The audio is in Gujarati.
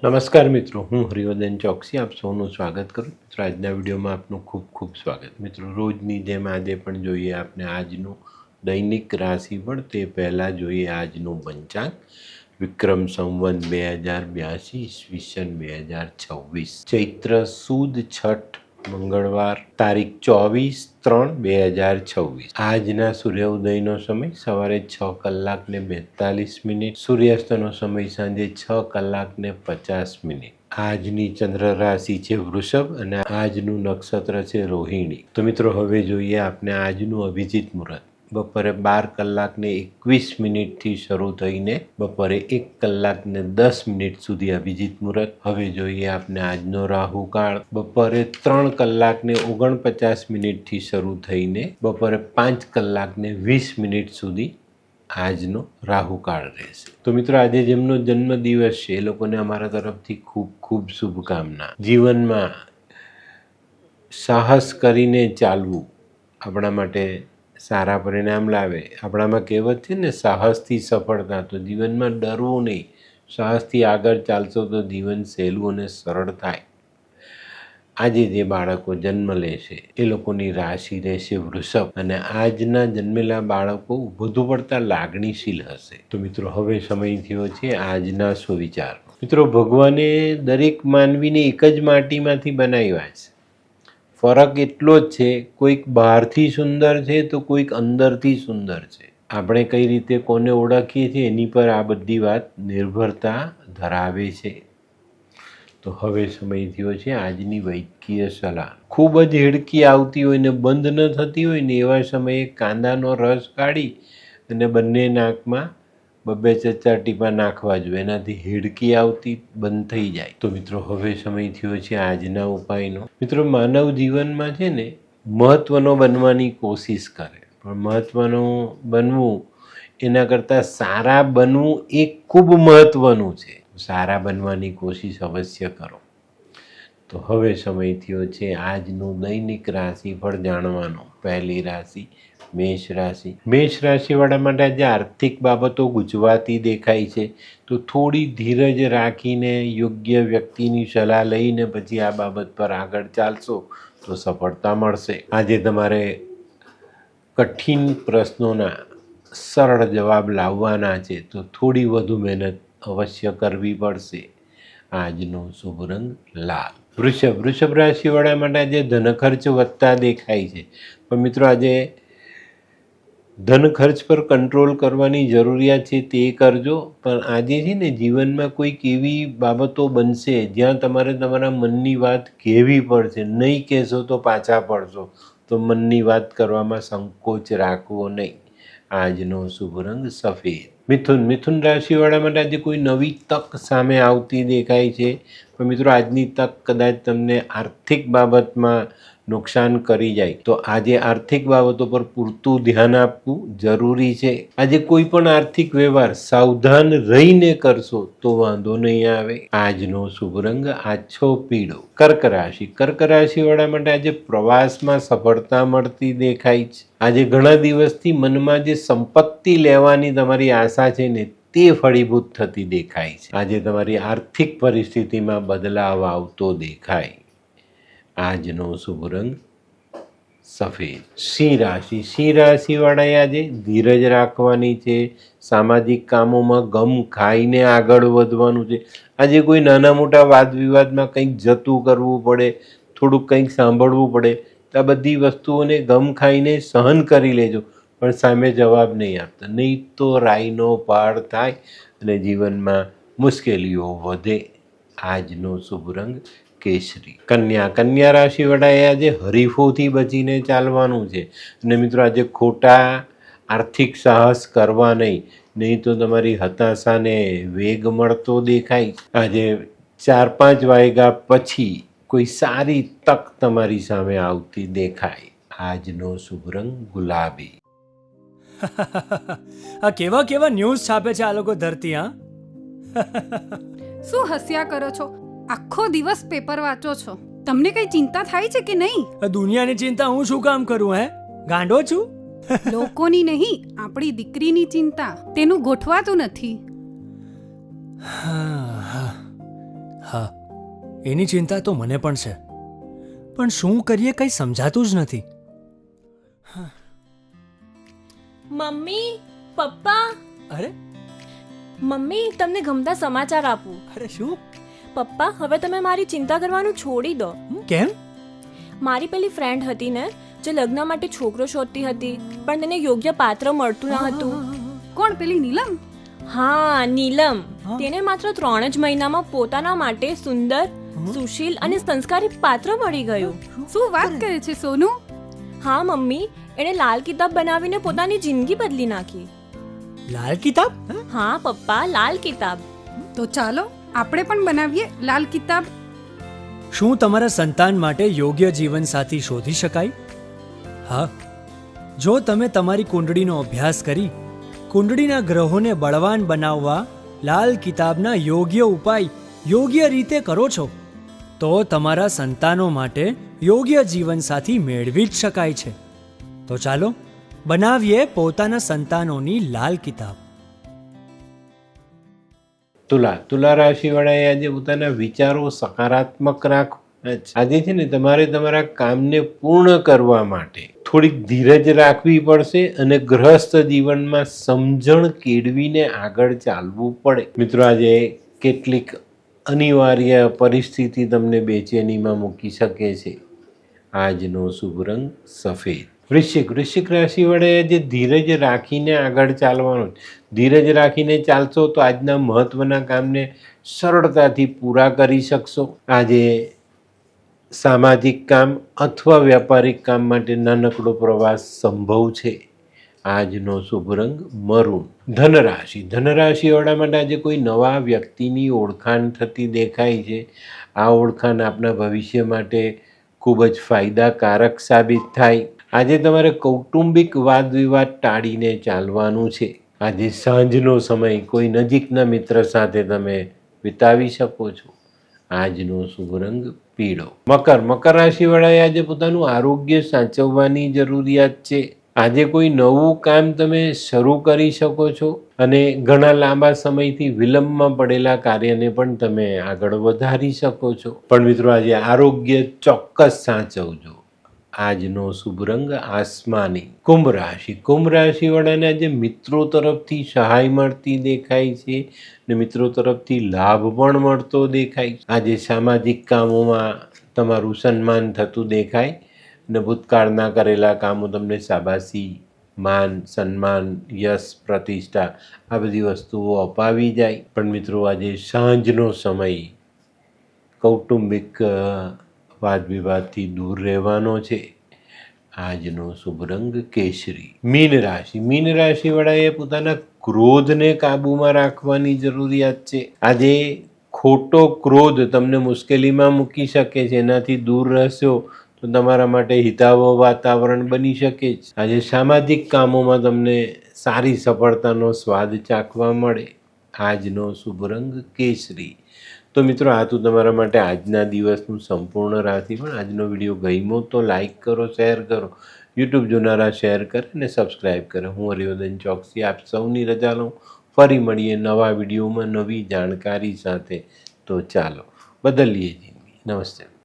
નમસ્કાર મિત્રો, હું હરિવર્ધન ચોકસી આપ સૌનું સ્વાગત કરું. મિત્રો, આજના વિડીયોમાં આપનું ખૂબ ખૂબ સ્વાગત. મિત્રો, રોજની જેમ આજે પણ જોઈએ આપણે આજનું દૈનિક રાશિફળ. તે પહેલાં જોઈએ આજનું પંચાંગ. વિક્રમ સંવત 2082, ઈસવીસન 2026, ચૈત્ર સુદ છઠ, મંગળવાર, તારીખ 24/3/2026. આજના સૂર્યોદયનો સમય સવારે 6:42, સૂર્યાસ્તનો સમય સાંજે 6:50. આજની ચંદ્ર રાશિ છે વૃષભ અને આજનું નક્ષત્ર છે રોહિણી. તો મિત્રો, હવે જોઈએ આપણે આજનું અભિજીત મુહૂર્ત. બપોરે 12:21 શરૂ થઈને બપોરે 1:10 સુધી અભિજીત મુહૂર્ત. હવે જોઈએ આપણે આજનો રાહુકાળ. બપોરે 3:49 શરૂ થઈને બપોરે 5:20 સુધી આજનો રાહુકાળ રહેશે. તો મિત્રો, આજે જેમનો જન્મદિવસ છે એ લોકોને અમારા તરફથી ખૂબ ખૂબ શુભકામના. જીવનમાં સાહસ કરીને ચાલવું આપણા માટે સારા પરિણામ લાવે. આપણામાં કહેવત છે ને, સાહસથી સફળતા. તો જીવનમાં ડરવું નહીં, સાહસથી આગળ ચાલશો તો જીવન સહેલું અને સરળ થાય. આજે જે બાળકો જન્મ લેશે એ લોકોની રાશિ રહેશે વૃષભ અને આજના જન્મેલા બાળકો વધુ પડતા લાગણીશીલ હશે. તો મિત્રો, હવે સમય થયો છે આજના સુવિચાર. મિત્રો, ભગવાને દરેક માનવીને એક જ માટીમાંથી બનાવ્યા છે. ફરક એટલો જ છે, કોઈક બહારથી સુંદર છે તો કોઈક અંદરથી સુંદર છે. આપણે કઈ રીતે કોને ઓળખીએ છીએ એની પર આ બધી વાત નિર્ભરતા ધરાવે છે. તો હવે સમય થયો છે આજની વૈદ્યકીય સલાહ. ખૂબ જ હેડકી આવતી હોય ને બંધ ન થતી હોય ને એવા સમયે કાંદાનો રસ કાઢી અને બંને નાકમાં 2-4 ટીપા નાખવા જોઈએ. એનાથી હેડકી આવતી બંધ થઈ જાય. તો મિત્રો, હવે સમય થયો છે આજના ઉપાયનો. મિત્રો, માનવ જીવનમાં છે ને મહત્વનો બનવાની કોશિશ કરે, પણ મહત્વનું બનવું એના કરતાં સારા બનવું એ ખૂબ મહત્વનું છે. સારા બનવાની કોશિશ અવશ્ય કરો. તો હવે સમય થયો છે આજનું દૈનિક રાશિફળ જાણવાનો. પહેલી રાશિ મેષ રાશિ. મેષ રાશિવાળા માટે આજે આર્થિક બાબતો ગુંચવાતી દેખાય છે. તો થોડી ધીરજ રાખીને યોગ્ય વ્યક્તિની સલાહ લઈને પછી આ બાબત પર આગળ ચાલશો તો સફળતા મળશે. આજે તમારે કઠિન પ્રશ્નોના સરળ જવાબ લાવવાના છે, તો થોડી વધુ મહેનત અવશ્ય કરવી પડશે. આજનો શુભ રંગ લાલ. વૃષભ રાશિવાળા માટે આજે ધન ખર્ચ વધતા દેખાય છે. પણ મિત્રો, આજે ધન ખર્ચ પર કંટ્રોલ કરવાની જરૂરિયાત છે તે કરજો. પણ આજે છે ને જીવનમાં કોઈક એવી બાબતો બનશે જ્યાં તમારે તમારા મનની વાત કહેવી પડશે. નહીં કહેશો તો પાછા પડશો. તો મનની વાત કરવામાં સંકોચ રાખવો નહીં. આજનો શુભ રંગ સફેદ. મિથુન રાશિવાળા માટે આજે કોઈ નવી તક સામે આવતી દેખાય છે. પણ મિત્રો, આજની તક કદાચ તમને આર્થિક બાબતમાં નુકસાન કરી જાય. તો આજે આર્થિક બાબતો પર પૂરતું ધ્યાન આપવું જરૂરી છે. આજે કોઈ પણ આર્થિક વ્યવહાર સાવધાન રહીને કરશો તો વાંધો નહીં આવે. આજનો શુભ રંગ આછો પીળો. કર્ક રાશિવાળા માટે આજે પ્રવાસમાં સફળતા મળતી દેખાય છે. આજે ઘણા દિવસથી મનમાં જે સંપત્તિ લેવાની તમારી આશા છે ને તે ફળીભૂત થતી દેખાય છે. આજે તમારી આર્થિક પરિસ્થિતિમાં બદલાવ આવતો દેખાય. આજનો શુભ રંગ સફેદ. સિંહ રાશિવાળાએ આજે ધીરજ રાખવાની છે. સામાજિક કામોમાં ગમ ખાઈને આગળ વધવાનું છે. આજે કોઈ નાના મોટા વાદ વિવાદમાં કંઈક જતું કરવું પડે, થોડુંક કંઈક સાંભળવું પડે. તો આ બધી વસ્તુઓને ગમ ખાઈને સહન કરી લેજો, પણ સામે જવાબ નહીં આપતા. નહીં તો રાઈનો પાડ થાય અને જીવનમાં મુશ્કેલીઓ વધે. આજનો શુભ રંગ કેસરી. કન્યા રાશિવાળાએ આજે હરીફોથી બચીને ચાલવાનું છે. અને મિત્રો, આજે ખોટા આર્થિક સાહસ કરવા નહીં તો તમારી હતાશાને વેગ મળતો દેખાય. આજે 4-5 વાગ્યા પછી કોઈ સારી તક તમારી સામે આવતી દેખાય. આજનો શુભ રંગ ગુલાબી. આ કેવા કેવા ન્યૂઝ છાપે છે આ લોકો ધરતી. હા, શું હસ્યા કરો છો? આખો દિવસ પેપર વાંચો છો. તમને કઈ ચિંતા થાય છે કે નહીં? આ દુનિયાની ચિંતા હું શું કામ કરું? ગાંડો છું? લોકોની નહીં, આપણી દીકરીની ચિંતા. તેનું ગોઠવાતું નથી. હા, એની ચિંતા તો મને પણ છે, પણ શું કરીએ કંઈ સમજાતું જ નથી. મમ્મી, પપ્પા, અરે મમ્મી તમને ગમતા સમાચાર આપું. અરે શું? પપ્પા, હવે તમે મારી ચિંતા કરવાનું છોડી દો. કેમ? મારી પેલી ફ્રેન્ડ હતી ને, જે લગ્ન માટે છોકરો શોધતી હતી, પણ તેને યોગ્ય પાત્ર મળતું ન હતું. કોણ પેલી નીલમ? હા, નીલમ. હા. તેને માત્ર 3 જ મહિનામાં પોતાના માટે સુંદર, સુશીલ અને સંસ્કારી પાત્ર મળી ગયું. શું વાત કરે છે સોનુ? હા મમ્મી, એણે લાલ કિતાબ બનાવીને પોતાની જિંદગી બદલી નાખી. લાલ કિતાબ? હા પપ્પા, લાલ કિતાબ. તો ચાલો આપણે પણ બનાવીએ લાલ કિતાબ. શું તમારા સંતાન માટે યોગ્ય જીવનસાથી શોધી શકાય? હા, જો તમે તમારી કુંડળીનો અભ્યાસ કરી કુંડળીના ગ્રહોને બળવાન બનાવવા લાલ કિતાબના યોગ્ય ઉપાય યોગ્ય રીતે કરો છો, તો તમારા સંતાનો માટે યોગ્ય જીવનસાથી મેળવી જ શકાય છે. તો ચાલો બનાવીએ પોતાના સંતાનોની લાલ કિતાબ. તુલા રાશિવાળાએ આજે પોતાના વિચારો સકારાત્મક રાખવાના છે. આજે છે ને તમારે તમારા કામને પૂર્ણ કરવા માટે થોડીક ધીરજ રાખવી પડશે અને ગૃહસ્થ જીવનમાં સમજણ કેળવીને આગળ ચાલવું પડે. મિત્રો, આજે કેટલીક અનિવાર્ય પરિસ્થિતિ તમને બેચેનીમાં મૂકી શકે છે. આજનો શુભ રંગ સફેદ. વૃશ્ચિક રાશિવાળાએ આજે ધીરજ રાખીને આગળ ચાલવાનું. ધીરજ રાખીને ચાલશો તો આજના મહત્વના કામને સરળતાથી પૂરા કરી શકશો. આજે સામાજિક કામ અથવા વ્યાપારિક કામ માટે નાનકડો પ્રવાસ સંભવ છે. આજનો શુભ રંગ મરૂન. ધનરાશિવાળા માટે આજે કોઈ નવા વ્યક્તિની ઓળખાણ થતી દેખાય છે. આ ઓળખાણ આપના ભવિષ્ય માટે ખૂબ જ ફાયદાકારક સાબિત થાય. આજે તમારે કૌટુંબિક વાદ વિવાદ ટાળીને ચાલવાનું છે. આજે સાંજનો સમય કોઈ નજીકના મિત્ર સાથે તમે વિતાવી શકો છો. આજનો શુભ રંગ પીળો. મકર રાશિવાળાએ આજે પોતાનું આરોગ્ય સાચવવાની જરૂરિયાત છે. આજે કોઈ નવું કામ તમે શરૂ કરી શકો છો અને ઘણા લાંબા સમયથી વિલંબમાં પડેલા કાર્યને પણ તમે આગળ વધારી શકો છો. પણ મિત્રો, આજે આરોગ્ય ચોક્કસ સાચવજો. આજનો શુભ રંગ આસમાની. કુંભ રાશિવાળાને આજે મિત્રો તરફથી સહાય મળતી દેખાય છે ને મિત્રો તરફથી લાભ પણ મળતો દેખાય. આજે સામાજિક કામોમાં તમારું સન્માન થતું દેખાય ને ભૂતકાળના કરેલા કામો તમને શાબાશી, માન, સન્માન, યશ, પ્રતિષ્ઠા આ બધી વસ્તુઓ અપાવી જાય. પણ મિત્રો, આજે સાંજનો સમય કૌટુંબિક વાદ વિવાદથી દૂર રહેવાનો છે. આજનો શુભ રંગ કેસરી. મીન રાશિવાળાએ પોતાના ક્રોધને કાબૂમાં રાખવાની જરૂરિયાત છે. આજે ખોટો ક્રોધ તમને મુશ્કેલીમાં મૂકી શકે છે. એનાથી દૂર રહેશો તો તમારા માટે હિતાવહ વાતાવરણ બની શકે છે. આજે સામાજિક કામોમાં તમને સારી સફળતાનો સ્વાદ ચાખવા મળે. આજનો શુભ રંગ કેસરી. તો મિત્રો, આ તો તમારા માટે આજના દિવસનું સંપૂર્ણ રાશિફળ. આજનો વિડીયો ગમ્યો તો લાઈક કરો, શેર કરો. યુટ્યુબ જોનારા શેર કરે અને સબસ્ક્રાઈબ કરે. હું હરિવર્ધન ચોકસી આપ સૌની રજા લઉં. ફરી મળીએ નવા વિડીયોમાં નવી જાણકારી સાથે. તો ચાલો બદલીએ જિંદગી. નમસ્તે.